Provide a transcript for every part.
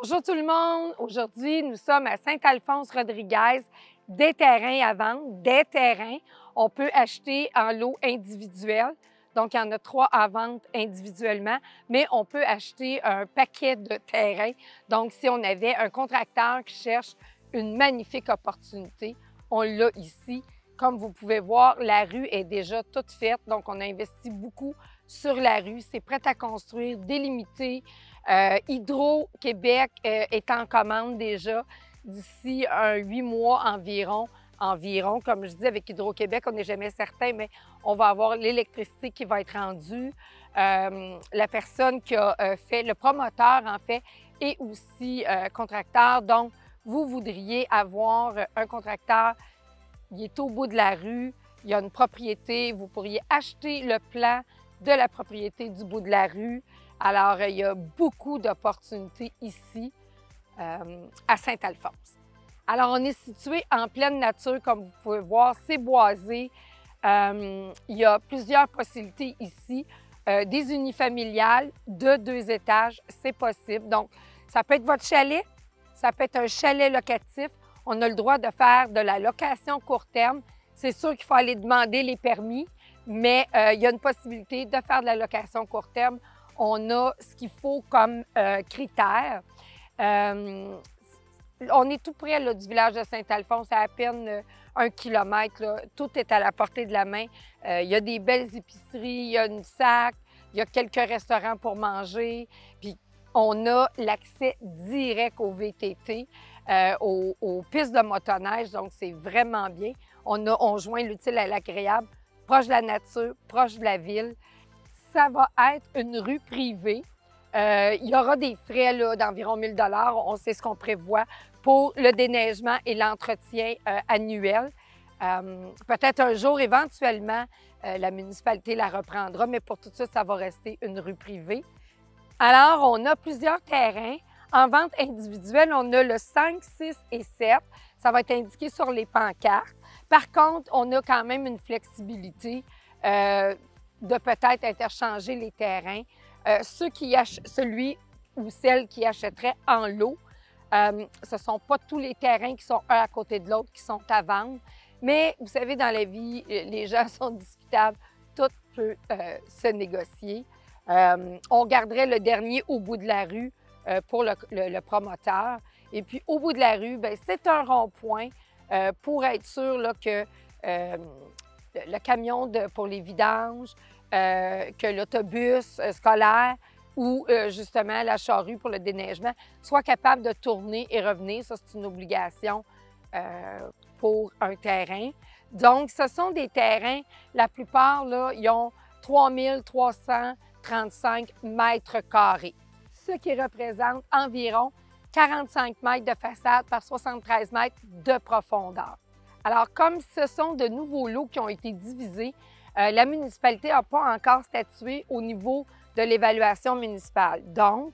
Bonjour tout le monde! Aujourd'hui, nous sommes à Saint-Alphonse-Rodriguez, des terrains à vendre, des terrains. On peut acheter en lot individuel, donc il y en a 3 à vendre individuellement, mais on peut acheter un paquet de terrains. Donc, si on avait un contracteur qui cherche une magnifique opportunité, on l'a ici. Comme vous pouvez voir, la rue est déjà toute faite, donc on a investi beaucoup sur la rue. C'est prêt à construire, délimité. Hydro-Québec est en commande déjà d'ici 8 mois environ. Comme je dis, avec Hydro-Québec, on n'est jamais certain, mais on va avoir l'électricité qui va être rendue. La personne qui a fait, le promoteur en fait, est aussi contracteur. Donc, vous voudriez avoir un contracteur, il est au bout de la rue, il y a une propriété, vous pourriez acheter le plan de la propriété du bout de la rue. Alors, il y a beaucoup d'opportunités ici à Saint-Alphonse. Alors, on est situé en pleine nature, comme vous pouvez voir, c'est boisé. Il y a plusieurs possibilités ici. Des unifamiliales de 2 étages, c'est possible. Donc, ça peut être votre chalet, ça peut être un chalet locatif. On a le droit de faire de la location court terme. C'est sûr qu'il faut aller demander les permis, mais il y a une possibilité de faire de la location court terme. On a ce qu'il faut comme critères. On est tout près là, du village de Saint-Alphonse, à peine 1 kilomètre. Là. Tout est à la portée de la main. Il y a des belles épiceries, il y a une SAC, il y a quelques restaurants pour manger. Puis on a l'accès direct au VTT, aux pistes de motoneige, donc c'est vraiment bien. On joint l'utile à l'agréable, proche de la nature, proche de la ville. Ça va être une rue privée. Il y aura des frais d'environ 1 000 $. On sait ce qu'on prévoit pour le déneigement et l'entretien annuel. Peut-être un jour, éventuellement, la municipalité la reprendra, mais pour tout ça, ça va rester une rue privée. Alors, on a plusieurs terrains. En vente individuelle, on a le 5, 6 et 7. Ça va être indiqué sur les pancartes. Par contre, on a quand même une flexibilité de peut-être interchanger les terrains. Celui ou celle qui achèterait en lot, ce ne sont pas tous les terrains qui sont un à côté de l'autre qui sont à vendre. Mais vous savez, dans la vie, les gens sont discutables. Tout peut se négocier. On garderait le dernier au bout de la rue pour le promoteur. Et puis, au bout de la rue, c'est un rond-point pour être sûr là, que le camion pour les vidanges, que l'autobus scolaire ou justement la charrue pour le déneigement soit capable de tourner et revenir. Ça, c'est une obligation pour un terrain. Donc, ce sont des terrains, la plupart, là, ils ont 3 335 mètres carrés, ce qui représente environ 45 mètres de façade par 73 mètres de profondeur. Alors, comme ce sont de nouveaux lots qui ont été divisés, la municipalité n'a pas encore statué au niveau de l'évaluation municipale. Donc,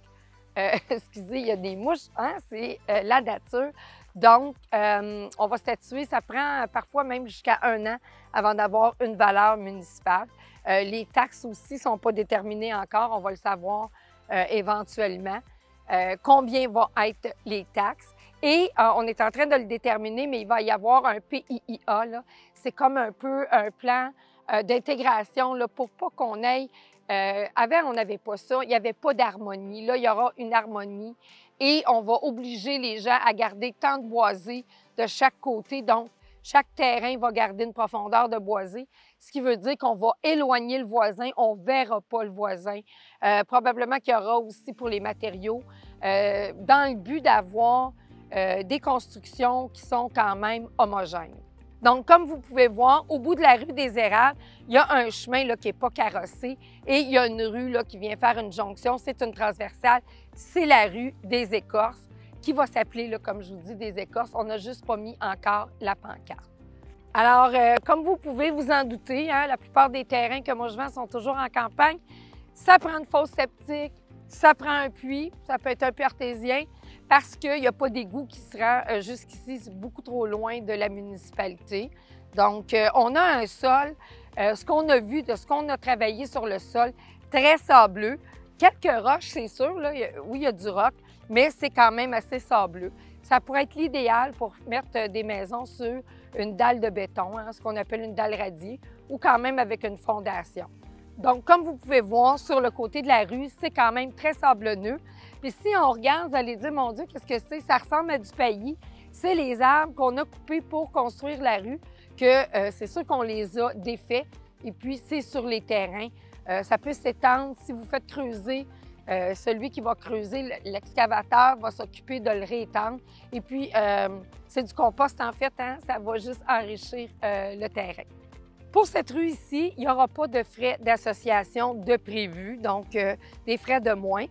excusez, il y a des mouches, hein? C'est la nature. Donc, on va statuer, ça prend parfois même jusqu'à 1 an avant d'avoir une valeur municipale. Les taxes aussi ne sont pas déterminées encore, on va le savoir éventuellement. Combien vont être les taxes? Et on est en train de le déterminer, mais il va y avoir un PIIA. C'est comme un peu un plan d'intégration pour pas qu'on aille... avant, on n'avait pas ça, il n'y avait pas d'harmonie. Là, il y aura une harmonie et on va obliger les gens à garder tant de boisés de chaque côté. Donc, chaque terrain va garder une profondeur de boisé, ce qui veut dire qu'on va éloigner le voisin, on ne verra pas le voisin. Probablement qu'il y aura aussi pour les matériaux, dans le but d'avoir des constructions qui sont quand même homogènes. Donc, comme vous pouvez voir, au bout de la rue des Érables, il y a un chemin là, qui n'est pas carrossé et il y a une rue là, qui vient faire une jonction. C'est une transversale. C'est la rue des Écorces qui va s'appeler, comme je vous dis, des Écorces. On n'a juste pas mis encore la pancarte. Alors, comme vous pouvez vous en douter, hein, la plupart des terrains que moi je vends sont toujours en campagne. Ça prend une fosse septique, ça prend un puits, ça peut être un puits artésien, parce qu'il n'y a pas d'égout qui se rend jusqu'ici, c'est beaucoup trop loin de la municipalité. Donc, on a un sol, ce qu'on a vu, de ce qu'on a travaillé sur le sol, très sableux. Quelques roches, c'est sûr, là, oui, il y a du roc, mais c'est quand même assez sableux. Ça pourrait être l'idéal pour mettre des maisons sur une dalle de béton, hein, ce qu'on appelle une dalle radiée, ou quand même avec une fondation. Donc, comme vous pouvez voir, sur le côté de la rue, c'est quand même très sablonneux. Puis si on regarde, vous allez dire, mon Dieu, qu'est-ce que c'est? Ça ressemble à du paillis. C'est les arbres qu'on a coupés pour construire la rue, que c'est sûr qu'on les a défaits. Et puis, c'est sur les terrains. Ça peut s'étendre. Si vous faites creuser, celui qui va creuser, l'excavateur va s'occuper de le réétendre. Et puis, c'est du compost en fait, hein? Ça va juste enrichir le terrain. Pour cette rue ici, il n'y aura pas de frais d'association de prévu, donc des frais de moins.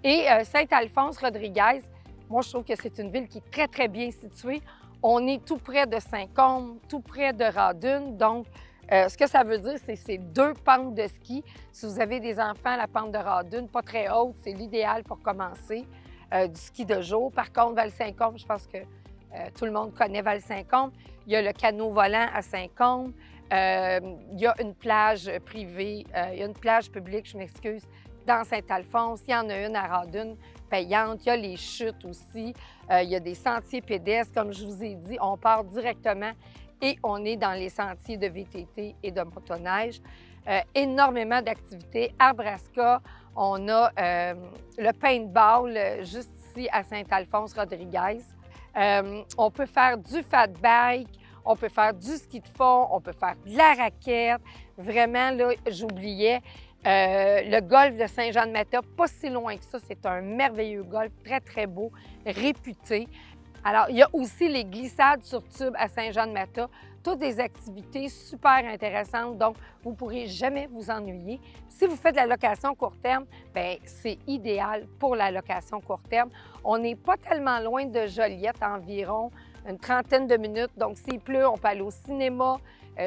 Et Saint-Alphonse-Rodriguez, moi, je trouve que c'est une ville qui est très, très bien située. On est tout près de Saint-Côme, tout près de Radune. Donc, ce que ça veut dire, c'est ces deux pentes de ski. Si vous avez des enfants, la pente de Radune, pas très haute, c'est l'idéal pour commencer du ski de jour. Par contre, Val-Saint-Côme, je pense que tout le monde connaît Val-Saint-Côme. Il y a le canot volant à Saint-Côme. Il y a une plage privée, il y a une plage publique, je m'excuse, dans Saint-Alphonse. Il y en a une à Radune, payante. Il y a les chutes aussi. Il y a des sentiers pédestres. Comme je vous ai dit, on part directement et on est dans les sentiers de VTT et de motoneige. Énormément d'activités. À Brasca, on a le paintball juste ici à Saint-Alphonse-Rodriguez. On peut faire du fat bike, on peut faire du ski de fond, on peut faire de la raquette. Vraiment, là, j'oubliais. Le golfe de Saint-Jean-de-Mata, pas si loin que ça, c'est un merveilleux golfe, très, très beau, réputé. Alors, il y a aussi les glissades sur tube à Saint-Jean-de-Mata, toutes des activités super intéressantes, donc vous ne pourrez jamais vous ennuyer. Si vous faites de la location court terme, bien, c'est idéal pour la location court terme. On n'est pas tellement loin de Joliette, environ une trentaine de minutes, donc s'il pleut, on peut aller au cinéma.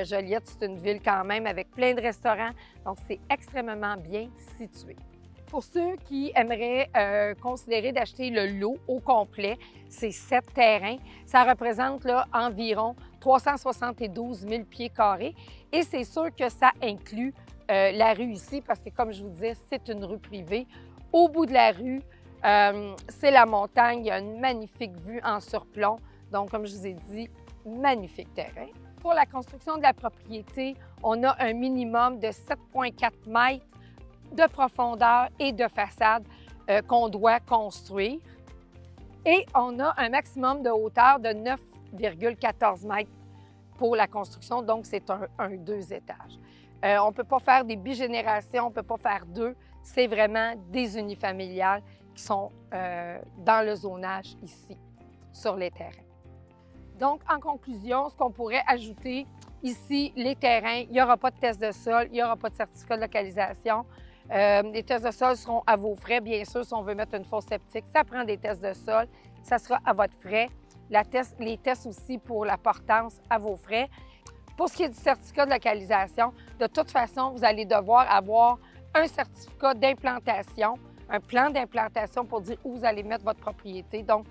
Joliette, c'est une ville quand même avec plein de restaurants, donc c'est extrêmement bien situé. Pour ceux qui aimeraient considérer d'acheter le lot au complet, c'est 7 terrains. Ça représente là, environ 372 000 pieds carrés et c'est sûr que ça inclut la rue ici parce que, comme je vous disais, c'est une rue privée. Au bout de la rue, c'est la montagne. Il y a une magnifique vue en surplomb. Donc, comme je vous ai dit, magnifique terrain. Pour la construction de la propriété, on a un minimum de 7,4 mètres de profondeur et de façade qu'on doit construire. Et on a un maximum de hauteur de 9,14 mètres pour la construction, donc c'est un 2 étages. On ne peut pas faire des bigénérations, on ne peut pas faire deux. C'est vraiment des unifamiliales qui sont dans le zonage ici, sur les terrains. Donc, en conclusion, ce qu'on pourrait ajouter ici, les terrains, il n'y aura pas de test de sol, il n'y aura pas de certificat de localisation. Les tests de sol seront à vos frais, bien sûr, si on veut mettre une fosse septique. Ça prend des tests de sol, ça sera à votre frais. Les tests aussi pour la portance à vos frais. Pour ce qui est du certificat de localisation, de toute façon, vous allez devoir avoir un certificat d'implantation, un plan d'implantation pour dire où vous allez mettre votre propriété. Donc,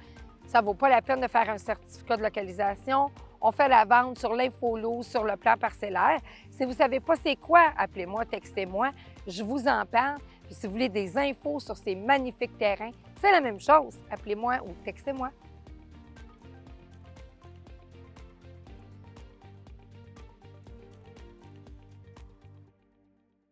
ça ne vaut pas la peine de faire un certificat de localisation. On fait la vente sur l'infolo, sur le plan parcellaire. Si vous ne savez pas c'est quoi, appelez-moi, textez-moi, je vous en parle. Puis si vous voulez des infos sur ces magnifiques terrains, c'est la même chose. Appelez-moi ou textez-moi.